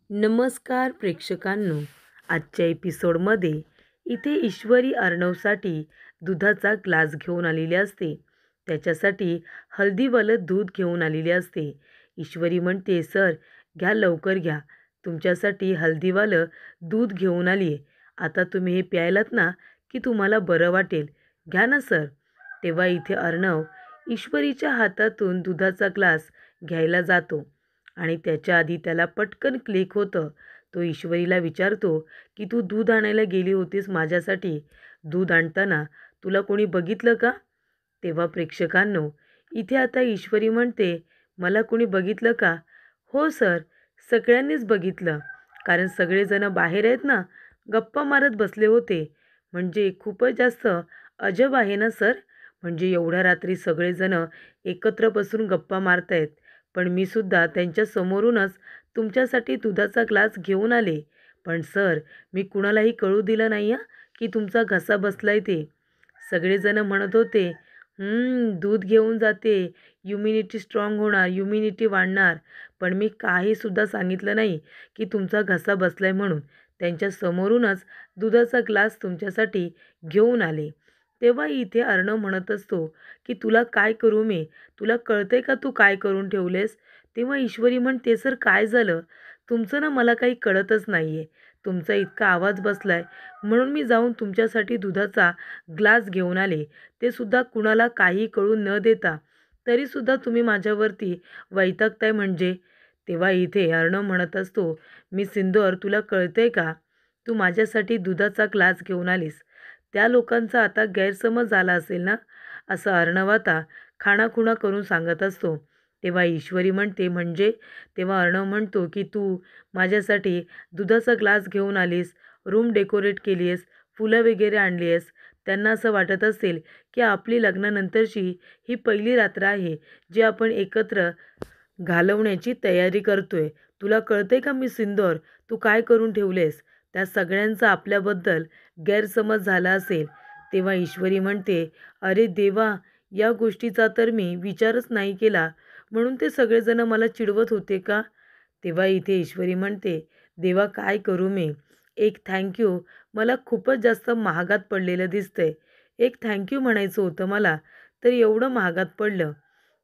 नमस्कार प्रेक्षकांनो. आजच्या एपिसोडमध्ये इथे ईश्वरी अर्णवसाठी दुधाचा ग्लास घेऊन आलेली असते. त्याच्यासाठी हळदीवालं दूध घेऊन आलेली असते. ईश्वरी म्हणते, "सर, घ्या, लवकर घ्या. तुमच्यासाठी हळदीवालं दूध घेऊन आली आहे. आता तुम्ही हे प्यायलात ना की तुम्हाला बरं वाटेल. घ्या ना सर." तेव्हा इथे अर्णव ईश्वरीच्या हातातून दुधाचा ग्लास घ्यायला जातो आणि त्याच्या आधी त्याला पटकन क्लिक होतं. तो ईश्वरीला विचारतो, की "तू दूध आणायला गेली होतीस माझ्यासाठी. दूध आणताना तुला कोणी बघितलं का?" तेव्हा प्रेक्षकांनो, इथे आता ईश्वरी म्हणते, "मला कोणी बघितलं का?" "हो सर, सगळ्यांनीच बघितलं. कारण सगळेजण बाहेर आहेत ना, गप्पा मारत बसले होते. म्हणजे खूपच जास्त अजब आहे ना सर? म्हणजे एवढ्या रात्री सगळेजण एकत्र बसून गप्पा मारतायत. पण मी सुद्धा त्यांच्या समोरूनच तुमच्यासाठी दुधाचा ग्लास घेऊन आले. पण सर, मी कुणालाही कळू दिलं नाही हं, की तुमचा घसा बसलाय ते." सगळेजण म्हणत होते, दूध घेऊन जाते, इम्युनिटी स्ट्रॉंग होणार, इम्युनिटी वाढणार." पण मी काहीसुद्धा सांगितलं नाही की तुमचा घसा बसलाय म्हणून. त्यांच्या समोरूनच दुधाचा ग्लास तुमच्यासाठी घेऊन आले. तेव्हा इथे अर्णव म्हणत असतो, की "तुला काय करू मी? तुला कळतंय का तू काय करून ठेवलेस?" तेव्हा ईश्वरी म्हणते, "सर, काय झालं? तुमचं ना मला काही कळतच नाही आहे. तुमचा इतका आवाज बसलाय म्हणून मी जाऊन तुमच्यासाठी दुधाचा ग्लास घेऊन आले. ते सुद्धा कुणाला काही कळू न देता. तरीसुद्धा तुम्ही माझ्यावरती वैतागताय म्हणजे?" तेव्हा इथे अर्णव म्हणत असतो, "मी सिंदूर, तुला कळतंय का? तू माझ्यासाठी दुधाचा ग्लास घेऊन आलीस. त्या लोकांचा आता गैरसमज झाला असेल ना?" असं अर्णव आता खाणाखुणा करून सांगत असतो. तेव्हा ईश्वरी म्हणते, "म्हणजे?" तेव्हा अर्णव म्हणतो, की "तू माझ्यासाठी दुधाचा ग्लास घेऊन आलीस, रूम डेकोरेट केली आहेस, फुलं वगैरे आणली आहेस. त्यांना असं वाटत असेल, की आपली लग्नानंतरची ही पहिली रात्र आहे, जी आपण एकत्र घालवण्याची तयारी करतोय. तुला कळतंय का मी सिंदूर, तू काय करून ठेवलेस? त्या सगळ्यांचा आपल्याबद्दल गैरसमज झाला असेल." तेव्हा ईश्वरी म्हणते, "अरे देवा, या गोष्टीचा तर मी विचारच नाही केला. म्हणून ते सगळेजण मला चिडवत होते का?" तेव्हा इथे ईश्वरी म्हणते, "देवा, काय करू मी? एक थँक मला खूपच जास्त महागात पडलेलं दिसतंय. एक थँक म्हणायचं होतं मला, तर एवढं महागात पडलं."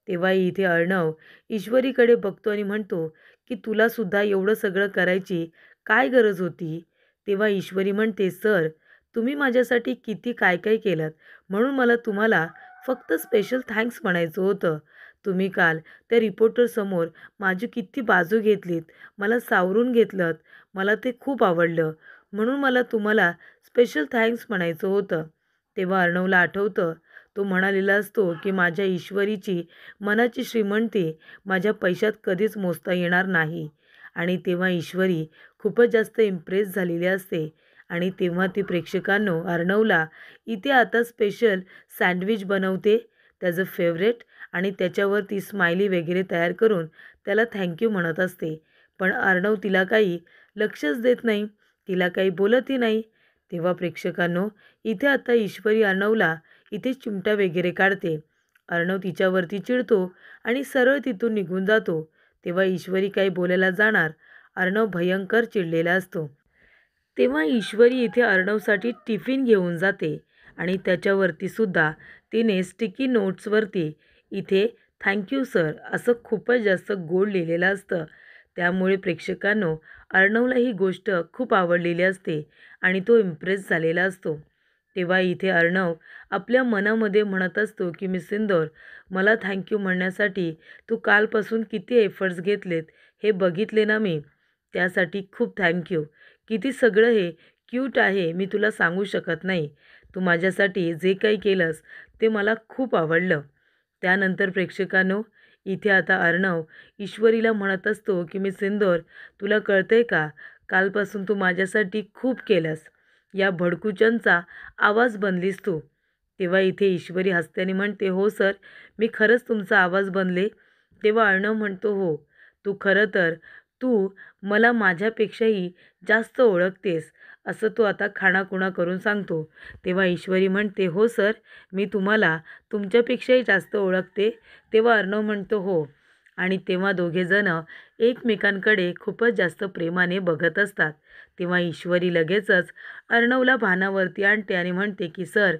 तेव्हा इथे अर्णव ईश्वरीकडे बघतो आणि म्हणतो, की "तुला सुद्धा एवढं सगळं करायची काय गरज होती?" तेव्हा ईश्वरी म्हणते, "सर, तुम्ही माझ्यासाठी किती काय काय केलंत, म्हणून मला तुम्हाला फक्त स्पेशल थँक्स म्हणायचं होतं. तुम्ही काल त्या रिपोर्टरसमोर माझी किती बाजू घेतलीत, मला सावरून घेतलंत. मला ते खूप आवडलं. म्हणून मला तुम्हाला स्पेशल थँक्स म्हणायचं होतं." तेव्हा अर्णवला आठवतं, तो म्हणालेला असतो, की "माझ्या ईश्वरीची मनाची श्रीमंती माझ्या पैशात कधीच मोजता येणार नाही." आणि तेव्हा ईश्वरी खूपच जास्त इम्प्रेस झालेली असते आणि तेव्हा ती प्रेक्षकांनो अर्णवला इथे आता स्पेशल सँडविच बनवते, त्याचं फेवरेट, आणि त्याच्यावरती स्माइली वगैरे तयार करून त्याला थँक म्हणत असते. पण अर्णव तिला काही लक्षच देत नाही, तिला काही बोलतही नाही. तेव्हा प्रेक्षकांनो, इथे आता ईश्वरी अर्णवला इथे चिमटा वगैरे काढते. अर्णव तिच्यावरती चिडतो आणि सरळ तिथून निघून जातो. तेव्हा ईश्वरी काही बोलायला जाणार, अर्णव भयंकर चिडलेला असतो. तेव्हा ईश्वरी इथे अर्णवसाठी टिफिन घेऊन जाते आणि त्याच्यावरती सुद्धा तिने स्टिकी नोट्सवरती इथे "थँक सर" असं खूपच जास्त गोड लिहिलेलं असतं. त्यामुळे प्रेक्षकांनो, अर्णवला ही गोष्ट खूप आवडलेली असते आणि तो इम्प्रेस झालेला असतो. तेव्हा इथे अर्णव आपल्या मनामध्ये म्हणत असतो, की "मिसिंदोर, मला म्हणण्यासाठी तू कालपासून किती एफर्ट्स घेतलेत हे बघितले ना मी. त्यासाठी खूप किती सगळं हे क्यूट आहे, मी तुला सांगू शकत नाही. तू माझ्यासाठी जे काही केलंस ते मला खूप आवडलं." त्यानंतर प्रेक्षकांनो, इथे आता अर्णव ईश्वरीला म्हणत असतो, की "सिंदूर, तुला कळतंय का? कालपासून तू माझ्यासाठी खूप केलंस. या भडकूचंचा आवाज बनलीस तू." तेव्हा इथे ईश्वरी हसत्याने म्हणते, "हो सर, मी खरंच तुमचा आवाज बनले." तेव्हा अर्णव म्हणतो, "हो, तू खरं तर तू मला माझ्यापेक्षाही जास्त ओळखतेस." असं तो आता खाणाखुणा करून सांगतो. तेव्हा ईश्वरी म्हणते, "हो सर, मी तुम्हाला तुमच्यापेक्षाही जास्त ओळखते." तेव्हा अर्णव म्हणतो, "हो, आणि तेव्हा दोघेजण एकमेकांकडे खूपच जास्त प्रेमाने बघत असतात. तेव्हा ईश्वरी लगेचच अर्णवला भानावरती आणते आणि म्हणते की सर,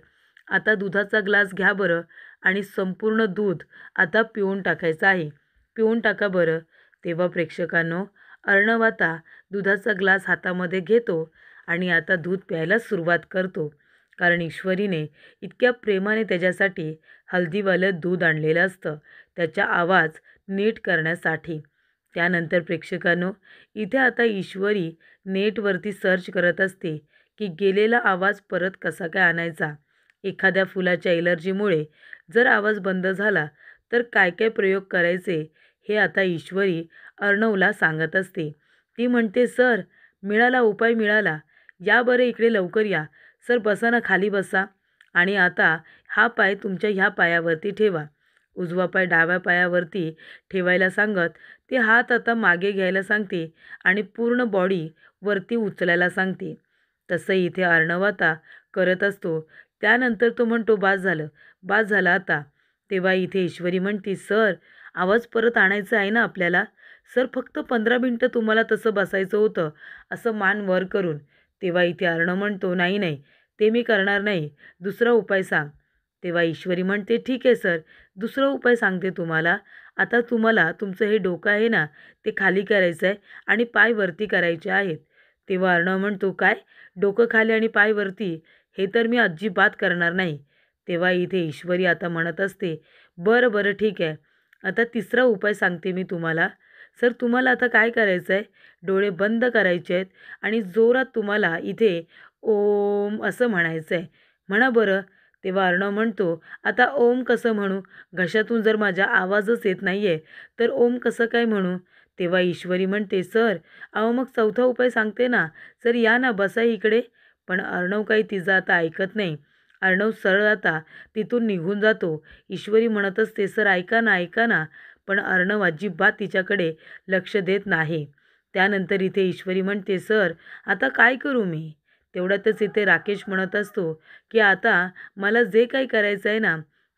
आता दुधाचा ग्लास घ्या बरं आणि संपूर्ण दूध आता पिऊन टाकायचं आहे. पिऊन टाका बरं. तेव्हा प्रेक्षकांनो, अर्णव आता दुधाचा ग्लास हातामध्ये घेतो आणि आता दूध प्यायला सुरुवात करतो. कारण ईश्वरीने इतक्या प्रेमाने त्याच्यासाठी हळदीवालं दूध आणलेलं असतं, त्याचा आवाज नीट करण्यासाठी. त्यानंतर प्रेक्षकांनो, इथे आता ईश्वरी नेटवरती सर्च करत असते की गेलेला आवाज परत कसा काय आणायचा. एखाद्या फुलाच्या एलर्जीमुळे जर आवाज बंद झाला तर काय काय प्रयोग करायचे हे आता ईश्वरी अर्णवला सांगत असते. ती म्हणते, सर, मिळाला उपाय मिळाला. या बरं इकडे लवकर या. सर बसा ना, खाली बसा. आणि आता हा पाय तुमच्या ह्या पायावरती ठेवा. उजवा पाय डाव्या पायावरती ठेवायला सांगत ते हात आता मागे घ्यायला सांगते आणि पूर्ण बॉडी वरती उचलायला सांगते. तसं इथे अर्णव आता करत असतो. त्यानंतर तो म्हणतो, बास झालं, बास झालं आता. तेव्हा इथे ईश्वरी म्हणते, सर, आवाज परत आणायचा आहे ना आपल्याला. सर, फक्त 15 मिनटं तुम्हाला तसं बसायचं होतं, असं मान वर करून. तेव्हा इथे अर्णव म्हणतो, नाही नाही, ते मी करणार नाही, दुसरा उपाय सांग. तेव्हा ईश्वरी म्हणते, ठीक आहे सर, दुसरा उपाय सांगते तुम्हाला. आता तुम्हाला तुमचं हे डोकं आहे ना, ते खाली करायचं आहे आणि पाय वरती करायचे आहेत. तेव्हा अर्णव म्हणतो, काय, डोकं खाली आणि पाय वरती? हे तर मी अजिबात करणार नाही. तेव्हा इथे ईश्वरी आता म्हणत असते, बरं बरं ठीक आहे, आता तिसरा उपाय सांगते मी तुम्हाला. सर, तुम्हाला आता काय करायचं आहे, डोळे बंद करायचे आहेत आणि जोरात तुम्हाला इथे ओम असं म्हणायचं आहे. म्हणा बरं. तेव्हा अर्णव म्हणतो, आता ओम कसं म्हणू? घशातून जर माझ्या आवाजच येत नाही आहे तर ओम कसं काय म्हणू? तेव्हा ईश्वरी म्हणते, सर, अहो मग चौथा उपाय सांगते ना. सर, या ना, बसा इकडे. पण अर्णव काही तिचं आता ऐकत नाही. अर्णव सरळ आता तिथून निघून जातो. ईश्वरी म्हणत असते, सर ऐका ना, ऐका ना. पण अर्णव अजिबात तिच्याकडे लक्ष देत नाही. त्यानंतर इथे ईश्वरी म्हणते, सर, आता काय करू मी? तेवढ्यातच इथे राकेश म्हणत असतो की आता मला जे काही करायचं आहे ना,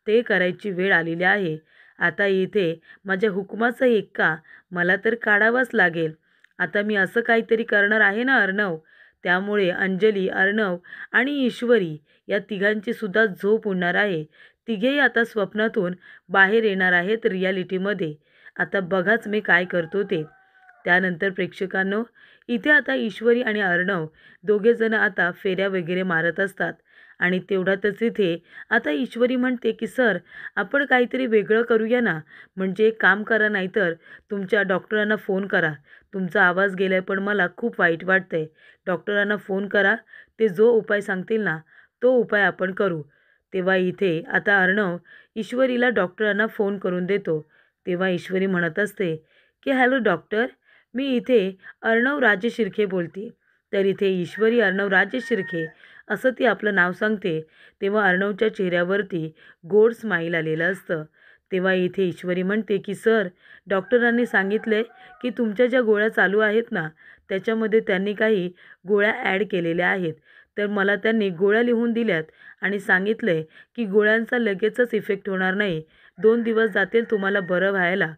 ते करायची वेळ आलेली आहे. आता इथे माझ्या हुकमाचा एक्का मला तर काढावाच लागेल. आता मी असं काहीतरी करणार आहे ना अर्णव, त्यामुळे अंजली, अर्णव आणि ईश्वरी या तिघांची सुद्धा झोप उडणार आहे. तिघेही आता स्वप्नातून बाहेर येणार आहेत रियालिटीमध्ये. आता बघाच मी काय करतो ते. त्यानंतर प्रेक्षकांनो, इथे आता ईश्वरी आणि अर्णव दोघेजण आता फेऱ्या वगैरे मारत असतात. आणि तेवढ्यातच इथे आता ईश्वरी म्हणते की सर, आपण काहीतरी वेगळं करूया ना. म्हणजे एक काम करा, नाहीतर तुमच्या डॉक्टरांना फोन करा. तुमचा आवाज गेलाय पण मला खूप वाईट वाटतंय. डॉक्टरांना फोन करा, ते जो उपाय सांगतील ना तो उपाय आपण करू. तेव्हा इथे आता अर्णव ईश्वरीला डॉक्टरांना फोन करून देतो. तेव्हा ईश्वरी म्हणत असते की हॅलो डॉक्टर, मी इथे अर्णव राजेश शिर्के बोलते. तर इथे ईश्वरी अर्णव राजेश शिर्के असं ती आपलं नाव सांगते. तेव्हा अर्णवच्या चेहऱ्यावरती गोड स्माईल आलेलं असतं. तेव्हा इथे ईश्वरी म्हणते की सर, डॉक्टरांनी सांगितले की तुमच्या ज्या गोळ्या चालू आहेत ना, त्याच्यामध्ये त्यांनी काही गोळ्या ॲड केलेल्या आहेत. तर मला त्यांनी गोळ्या लिहून दिल्यात आणि सांगितले की गोळ्यांचा लगेचच इफेक्ट होणार नाही, 2 दिवस जातील तुम्हाला बरं व्हायला.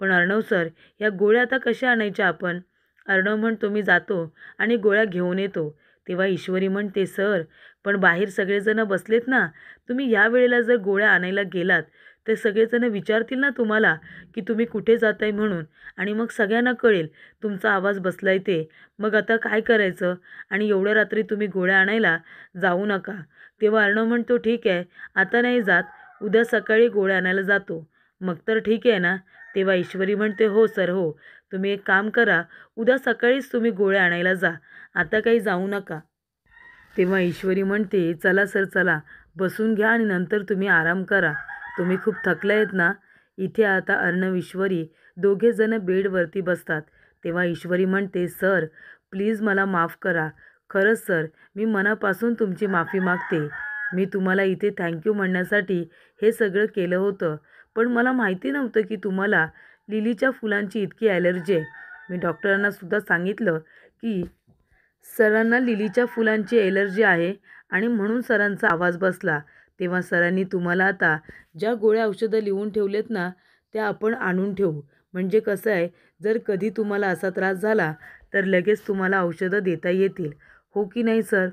पण अर्णव सर, ह्या गोळ्या आता कशा आणायच्या आपण? अर्णव म्हणतो, मी जातो आणि गोळ्या घेऊन येतो. तेव्हा ईश्वरी म्हणते, सर, पण बाहेर सगळेजण बसलेत ना, तुम्ही या वेळेला जर गोळ्या आणायला गेलात तर सगळेजण विचारतील ना तुम्हाला की तुम्ही कुठे जाताय म्हणून, आणि मग सगळ्यांना कळेल तुमचा आवाज बसलाय ते. मग आता काय करायचं? आणि एवढ्या रात्री तुम्ही गोळ्या आणायला जाऊ नका. तेव्हा अर्णव म्हणतो, ठीक आहे, आता नाही जात, उद्या सकाळी गोळ्या आणायला जातो. मग तर ठीक आहे ना? तेव्हा ईश्वरी म्हणते, हो सर, हो. तुम्ही एक काम करा, उद्या सकाळीच तुम्ही गोळ्या आणायला जा, आता काही जाऊ नका. तेव्हा ईश्वरी म्हणते, चला सर, चला, बसून घ्या आणि नंतर तुम्ही आराम करा. तुम्ही खूप थकले आहेत ना. इथे आता अर्णव, ईश्वरी दोघेजण बेडवरती बसतात. तेव्हा ईश्वरी म्हणते, सर, प्लीज मला माफ करा. खरंच सर, मी मनापासून तुमची माफी मागते. मी तुम्हाला इथे थँक्यू म्हणण्यासाठी हे सगळं केलं होतं. पण मला माहिती नव्हतं की तुम्हाला लिलीच्या फुलांची इतकी ॲलर्जी आहे. मी डॉक्टरांना सुद्धा सांगितलं की सरांना लिलीच्या फुलांची ॲलर्जी आहे आणि म्हणून सरांचा आवाज बसला. तेव्हा सरांनी तुम्हाला आता ज्या गोळ्या औषधं लिहून ठेवलेत ना, त्या आपण आणून ठेवू. म्हणजे कसं आहे, जर कधी तुम्हाला असा त्रास झाला तर लगेच तुम्हाला औषधं देता येतील. हो की नाही सर?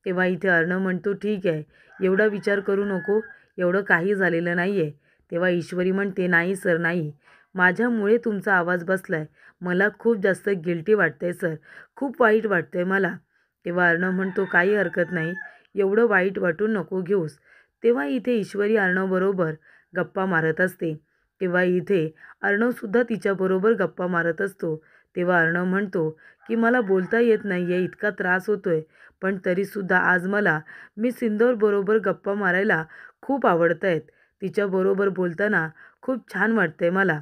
तेव्हा इथे अर्णव म्हणतो, "ठीक आहे, एवढा विचार करू नको, एवढं काही झालेलं नाही आहे." तेव्हा ईश्वरी म्हणते, "नाही सर, नाही. माझ्यामुळे तुमचा आवाज बसलाय. मला खूप जास्त गिल्टी वाटतंय सर. खूप वाईट वाटतंय मला." तेव्हा अर्णव म्हणतो, "काही हरकत नाही. एवढं वाईट वाटून नको घेऊस." तेव्हा इथे ईश्वरी अर्णवबरोबर गप्पा मारत असते. तेव्हा इथे अर्णवसुद्धा तिच्याबरोबर गप्पा मारत असतो. तेव्हा अर्णव म्हणतो, की "मला बोलता येत नाही आहे, इतका त्रास होतोय. पण तरीसुद्धा आज मला मिस इंदौरबरोबर गप्पा मारायला खूप आवडतायत. तिच्याबरोबर बोलताना खूप छान वाटतंय मला."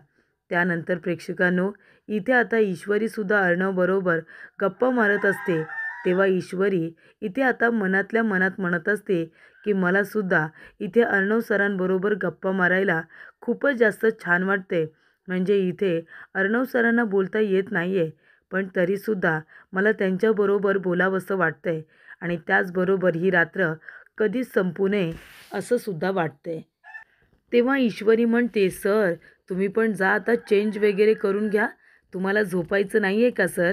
त्यानंतर प्रेक्षकांनो, इथे आता ईश्वरीसुद्धा अर्णवबरोबर गप्पा मारत असते. तेव्हा ईश्वरी इथे आता मनातल्या मनात म्हणत असते, की "मलासुद्धा इथे अर्णव सरांबरोबर गप्पा मारायला खूपच जास्त छान वाटते. म्हणजे इथे अर्णव सरांना बोलता येत नाही आहे, पण तरीसुद्धा मला त्यांच्याबरोबर बोलावंसं वाटतंय आणि त्याचबरोबर ही रात्र कधीच संपू नये असं सुद्धा वाटतंय." तेव्हा ईश्वरी म्हणते, "सर, तुम्ही पण जा आता चेंज वगैरे करून घ्या. तुम्हाला झोपायचं नाही आहे का सर?"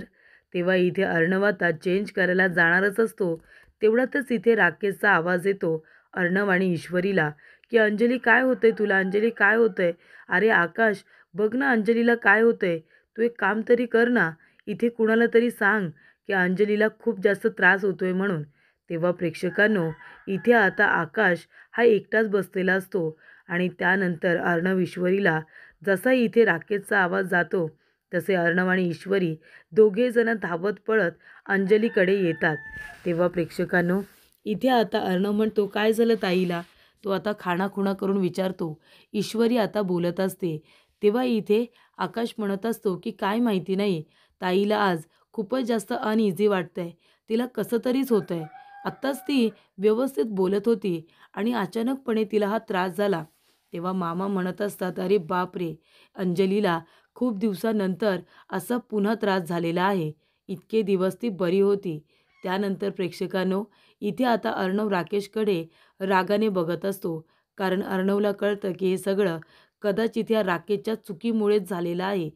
तेव्हा इथे अर्णव आता चेंज करायला जाणारच असतो. तेवढ्यातच इथे राकेशचा आवाज येतो अर्णव आणि ईश्वरीला, की "अंजली काय होतंय तुला? अंजली काय होतंय? अरे आकाश, बघ ना अंजलीला काय होतंय? तू एक काम तरी कर ना. इथे कुणाला तरी सांग की अंजलीला खूप जास्त त्रास होतोय म्हणून." तेव्हा प्रेक्षकांनो, इथे आता आकाश हा एकटाच बसलेला असतो आणि त्यानंतर अर्णव ईश्वरीला जसा इथे राकेशचा आवाज जातो तसे अर्णव आणि ईश्वरी दोघेजण धावत पळत अंजलीकडे येतात. तेव्हा प्रेक्षकांनो, इथे आता अर्णव म्हणतो, "काय झालं ताईला?" तो आता खाणाखुणा करून विचारतो. ईश्वरी आता बोलत असते. तेव्हा इथे आकाश म्हणत असतो, की "काय माहिती नाही, ताईला आज खूपच जास्त अनइझी वाटतंय. तिला कसं तरीच होतंय. आत्ताच ती व्यवस्थित बोलत होती आणि अचानकपणे तिला हा त्रास झाला." तेव्हा मामा म्हणत असतात, "अरे बापरे! अंजलीला खूप दिवसानंतर असा पुन्हा त्रास झालेला आहे. इतके दिवस ती बरी होती." त्यानंतर प्रेक्षकांनो, इथे आता अर्णव राकेशकडे रागाने बघत असतो. कारण अर्णवला कळतं की हे सगळं कदाचित या राकेशच्या चुकीमुळेच झालेलं आहे.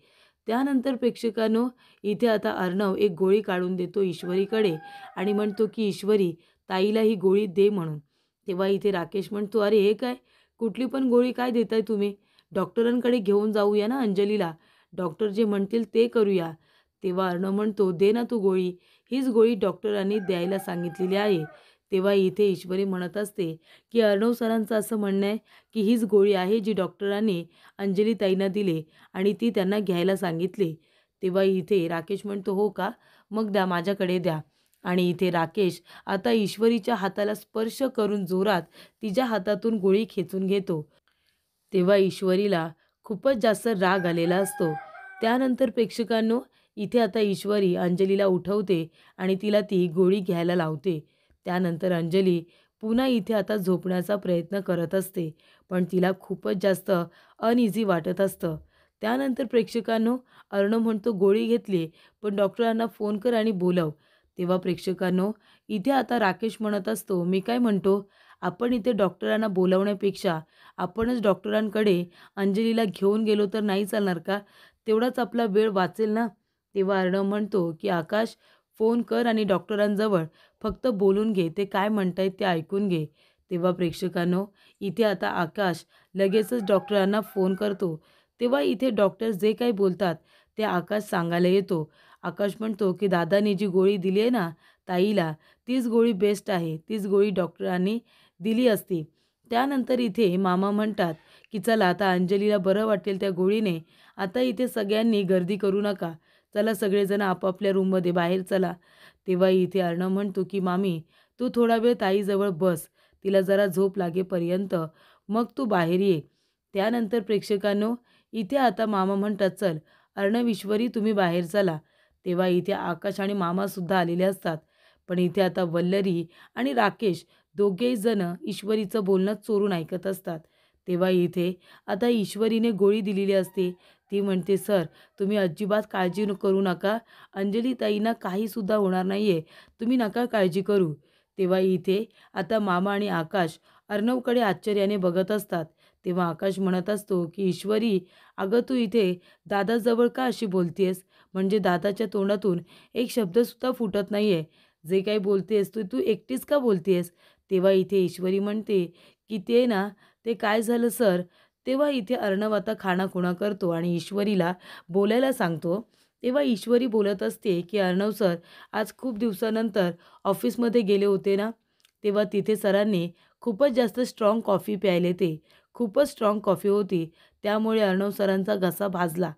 त्यानंतर प्रेक्षकांनो, इथे आता अर्णव एक गोळी काढून देतो ईश्वरीकडे आणि म्हणतो की "ईश्वरी, ताईला ही गोळी दे" म्हणून. तेव्हा इथे राकेश म्हणतो, "अरे हे काय? कुठली पण गोळी काय देताय तुम्ही? डॉक्टरांकडे घेऊन जाऊया ना अंजलीला. डॉक्टर जे म्हणतील ते करूया." तेव्हा अर्णव म्हणतो, "दे ना तू गोळी. हीच गोळी डॉक्टरांनी द्यायला सांगितलेली आहे." तेव्हा इथे ईश्वरी म्हणत असते, की अर्णव सरांचं असं म्हणणं आहे, की हीच गोळी आहे जी डॉक्टरांनी अंजली ताईंना दिली आणि ती त्यांना घ्यायला सांगितली. तेव्हा इथे राकेश म्हणतो, "हो का? मग द्या, माझ्याकडे द्या." आणि इथे राकेश आता ईश्वरीच्या हाताला स्पर्श करून जोरात तिच्या हातातून गोळी खेचून घेतो. तेव्हा ईश्वरीला खूपच जास्त राग आलेला असतो. त्यानंतर प्रेक्षकांनो, इथे आता ईश्वरी अंजलीला उठवते आणि तिला ती गोळी घ्यायला लावते. त्यानंतर अंजली पुन्हा इथे आता झोपण्याचा प्रयत्न करत असते, पण तिला खूपच जास्त अनइझी वाटत असतं. त्यानंतर प्रेक्षकांनो, अर्णव म्हणतो, "गोळी घेतली, पण डॉक्टरांना फोन कर आणि बोलव." तेव्हा प्रेक्षकांनो, इथे आता राकेश म्हणत असतो, "मी काय म्हणतो, आपण इथे डॉक्टरांना बोलवण्यापेक्षा आपणच डॉक्टरांकडे अंजलीला घेऊन गेलो तर नाही चालणार का? तेवढाच आपला वेळ वाचेल ना." तेव्हा अर्णव म्हणतो, की "आकाश, फोन कर आणि डॉक्टरांजवळ फक्त बोलून घे. ते काय म्हणतायत ते ऐकून घे." तेव्हा प्रेक्षकांनो, इथे आता आकाश लगेचच डॉक्टरांना फोन करतो. तेव्हा इथे डॉक्टर जे काही बोलतात ते आकाश सांगायला येतो. आकाश म्हणतो, की "दादाने जी गोळी दिली आहे ना ताईला, तीच गोळी बेस्ट आहे. तीच गोळी डॉक्टरांनी दिली असती." त्यानंतर इथे मामा म्हणतात, की "चला आता अंजलीला बरं वाटेल त्या गोळीने. आता इथे सगळ्यांनी गर्दी करू नका. चला सगळेजण आपापल्या रूममध्ये बाहेर चला." तेव्हा इथे अर्णव म्हणतो, की "मामी, तू थोडा वेळ ताईजवळ बस. तिला जरा झोप लागेपर्यंत मग तू बाहेर ये." त्यानंतर प्रेक्षकांनो, इथे आता मामा म्हणतात, "चल अर्णव, ईश्वरी, तुम्ही बाहेर चला." तेव्हा इथे आकाश आणि मामासुद्धा आलेले असतात. पण इथे आता वल्लरी आणि राकेश दोघेही जण ईश्वरीचं बोलणं चोरून ऐकत असतात. तेव्हा इथे आता ईश्वरीने गोळी दिलेली असते. ती म्हणते, "सर, तुम्ही अजिबात काळजी करू नका. अंजली ताईंना काहीसुद्धा होणार नाही आहे. तुम्ही नका काळजी करू." तेव्हा इथे आता मामा आणि आकाश अर्णवकडे आश्चर्याने बघत असतात. तेव्हा आकाश म्हणत असतो की ईश्वरी, अगं तू इथे दादाजवळ का अशी बोलतेस? म्हणजे दादाच्या तोंडातून एक शब्दसुद्धा फुटत नाही आहे. जे काही बोलतेस तू तू एकटीच का बोलतेस? तेव्हा इथे ईश्वरी म्हणते की ते ना, ते काय झालं सर? तेव्हा इथे अर्णव आता खाणाखुणा करतो आणि ईश्वरीला बोलायला सांगतो. तेव्हा ईश्वरी बोलत असते की अर्णव सर, आज खूप दिवसानंतर ऑफिसमध्ये गेले होते ना, तेव्हा तिथे सरांनी खूपच जास्त स्ट्राँग कॉफी प्यायले ते. खूपच स्ट्राँग कॉफी होती. त्यामुळे अर्णव सरांचा घसा भाजला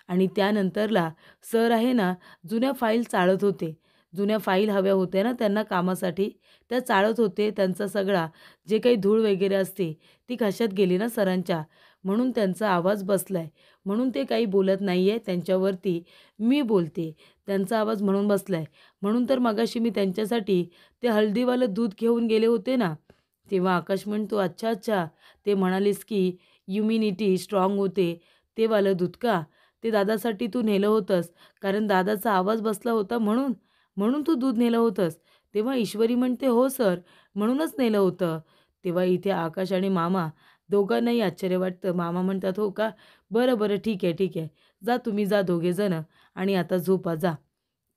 आणि त्यानंतरला सर आहे ना, जुन्या फाईल चाळत होते. जुन्या फाईल हव्या होत्या ना त्यांना कामासाठी, त्या चाळत होते. त्यांचा सगळा जे काही धूळ वगैरे असते, ती घशात गेली ना सरांच्या, म्हणून त्यांचा आवाज बसलाय. म्हणून ते काही बोलत नाहीये. त्यांच्यावरती मी बोलते. त्यांचा आवाज म्हणून बसलाय. म्हणून तर मगाशी मी त्यांच्यासाठी ते हळदीवालं दूध घेऊन गेले होते ना. तेव्हा आकाश म्हणतो, "अच्छा, अच्छा. ते म्हणालीस की इम्युनिटी स्ट्राँग होते, ते वालं दूध का? ते दादासाठी तू नेलं होतंस, कारण दादाचा आवाज बसला होता म्हणून? म्हणून तू दूध नेलं होतंस?" तेव्हा ईश्वरी म्हणते, "हो सर, म्हणूनच नेलं होतं." तेव्हा इथे आकाश आणि मामा दोघांनाही आश्चर्य वाटतं. मामा म्हणतात, "हो का? बरं, बरं. ठीक आहे, ठीक आहे. जा तुम्ही जा दोघेजणं आणि आता झोपा जा."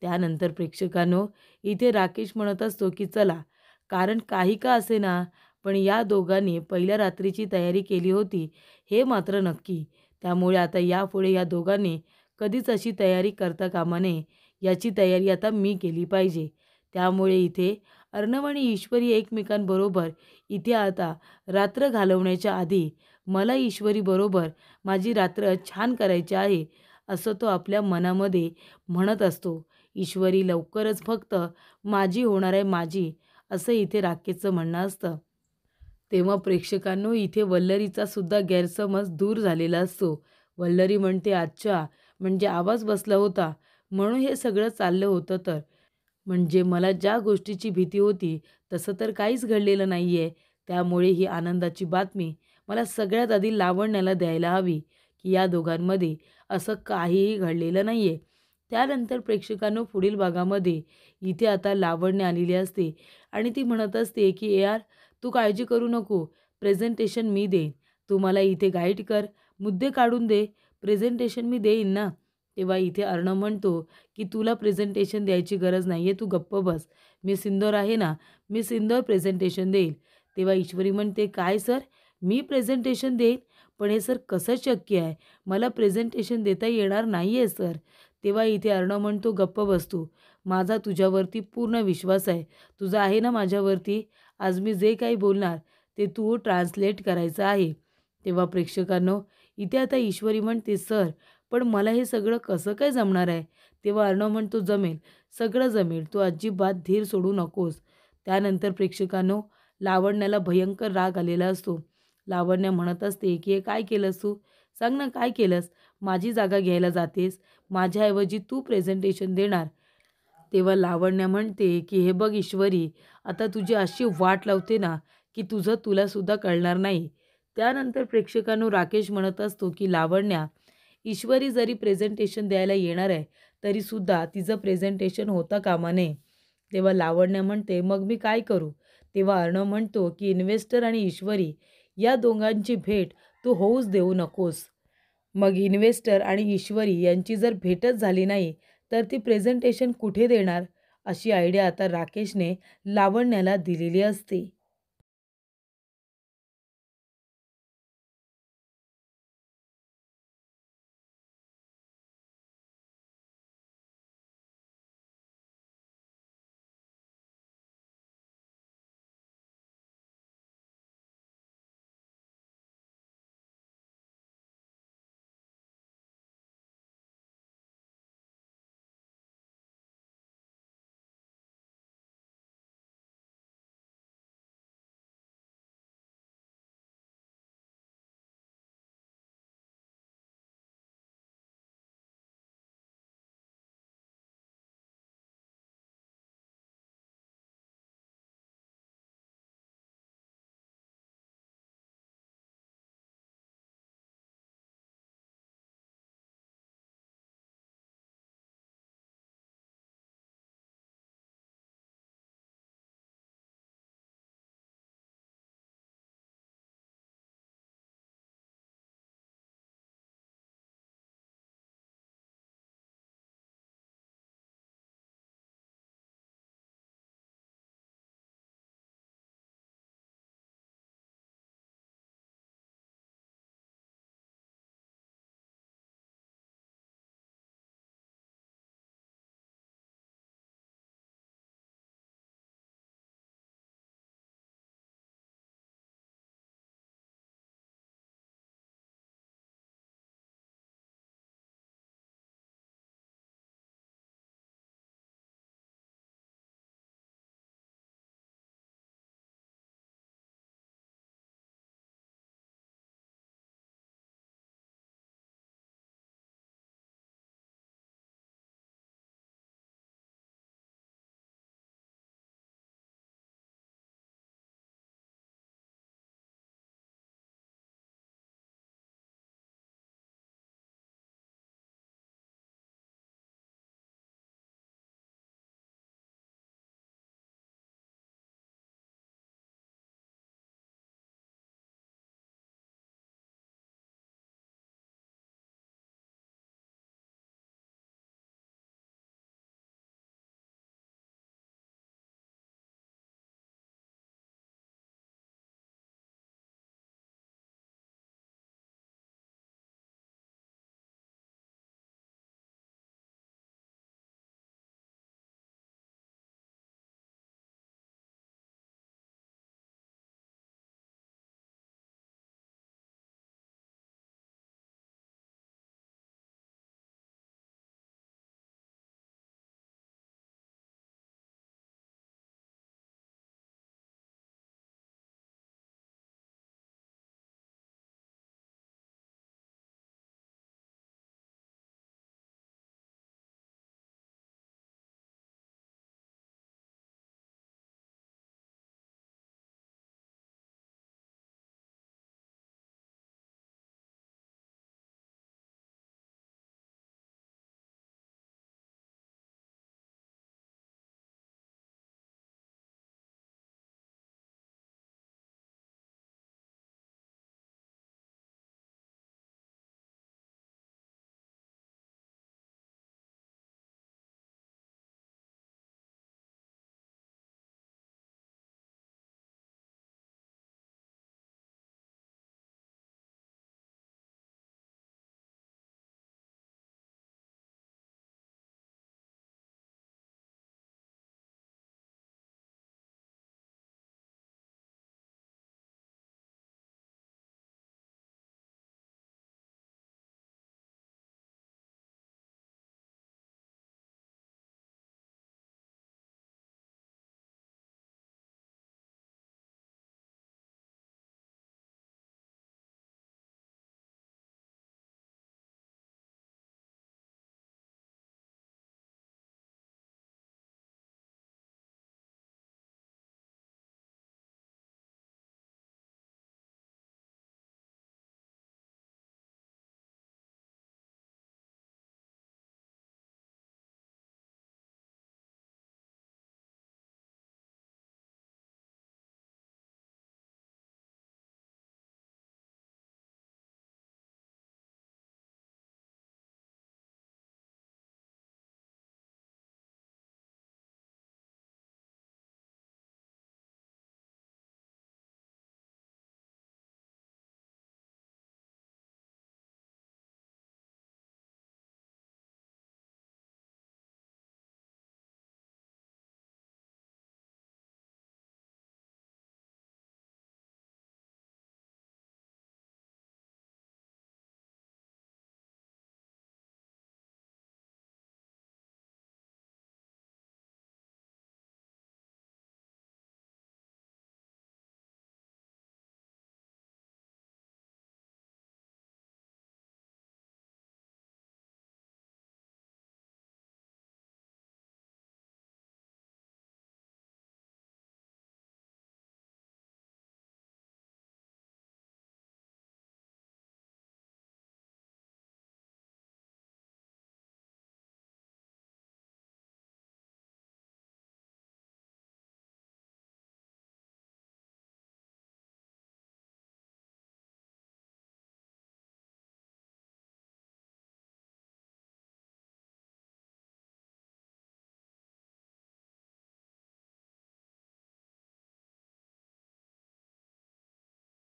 त्यानंतर प्रेक्षकांनो, इथे राकेश म्हणत असतो की चला, कारण काही का असेना, पण या दोघांनी पहिल्या रात्रीची तयारी केली होती, हे मात्र नक्की. त्यामुळे आता यापुढे या दोघांनी कधीच अशी तयारी करता कामा नये, याची तयारी आता मी केली पाहिजे. त्यामुळे इथे अर्णव आणि ईश्वरी एकमेकांबरोबर इथे आता रात्र घालवण्याच्या आधी मला ईश्वरीबरोबर माझी रात्र छान करायची आहे, असं तो आपल्या मनामध्ये म्हणत असतो. ईश्वरी लवकरच फक्त माझी होणार आहे माझी, असं इथे राकेशचं म्हणणं असतं. तेव्हा प्रेक्षकांनो, इथे वल्लरीचा सुद्धा गैरसमज दूर झालेला असतो. वल्लरी म्हणते, "अच्छा, म्हणजे आवाज बसला होता म्हणून हे सगळं चाललं होतं तर. म्हणजे मला ज्या गोष्टीची भीती होती तसं तर काहीच घडलेलं नाही आहे. त्यामुळे ही आनंदाची बातमी मला सगळ्यात आधी लावण्याला द्यायला हवी, की या दोघांमध्ये असं काहीही घडलेलं नाही आहे." त्यानंतर प्रेक्षकांनो, पुढील भागामध्ये इथे आता लावण्य आलेली असते आणि ती म्हणत असते की यार, तू काळजी करू नको, प्रेझेंटेशन मी देईन. तू मला इथे गाईड कर, मुद्दे काढून दे, प्रेझेंटेशन मी देईन ना. तेव्हा इथे अर्णव म्हणतो की तुला प्रेझेंटेशन द्यायची गरज नाही आहे, तू गप्प बस. मी सिंदूर आहे ना, मी सिंदूर प्रेझेंटेशन देईल. तेव्हा ईश्वरी म्हणते, "काय सर, मी प्रेझेंटेशन देईन? पण हे सर कसं शक्य आहे? मला प्रेझेंटेशन देता येणार नाही आहे सर." तेव्हा इथे अर्णव म्हणतो, "गप्प बस तू. माझा तुझ्यावरती पूर्ण विश्वास आहे. तुझा आहे ना माझ्यावरती? आज मी जे काही बोलणार ते तू ट्रान्सलेट करायचं आहे." तेव्हा प्रेक्षकांनो, इथे आता ईश्वरी म्हणते, "सर, पण मला हे सगळं कसं काय जमणार आहे?" तेव्हा अर्णव म्हणतो, "जमेल, सगळं जमेल. तू अजिबात धीर सोडू नकोस." त्यानंतर प्रेक्षकांनो, लावण्याला भयंकर राग आलेला असतो. लावण्य म्हणत असते की "हे काय केलंस तू? सांग ना, काय केलंस? माझी जागा घ्यायला जातेस. माझ्याऐवजी तू प्रेझेंटेशन देणार." तेव्हा लावण्या म्हणते की "हे बघ ईश्वरी, आता तुझी अशी वाट लावते ना, की तुझं तुलासुद्धा कळणार नाही." त्यानंतर प्रेक्षकांनो, राकेश म्हणत असतो की "लावण्या, ईश्वरी जरी प्रेझेंटेशन द्यायला येणार आहे, तरीसुद्धा तिचं प्रेझेंटेशन होता कामा नये." तेव्हा लावण्य म्हणते, "मग मी काय करू?" तेव्हा अर्णव म्हणतो की "इन्व्हेस्टर आणि ईश्वरी या दोघांची भेट तू होऊच देऊ नकोस. मग इन्व्हेस्टर आणि ईश्वरी यांची जर भेटच झाली नाही, तर ती प्रेझेंटेशन कुठे देणार?" अशी आयडिया आता राकेशने लावण्याला दिलेली असते.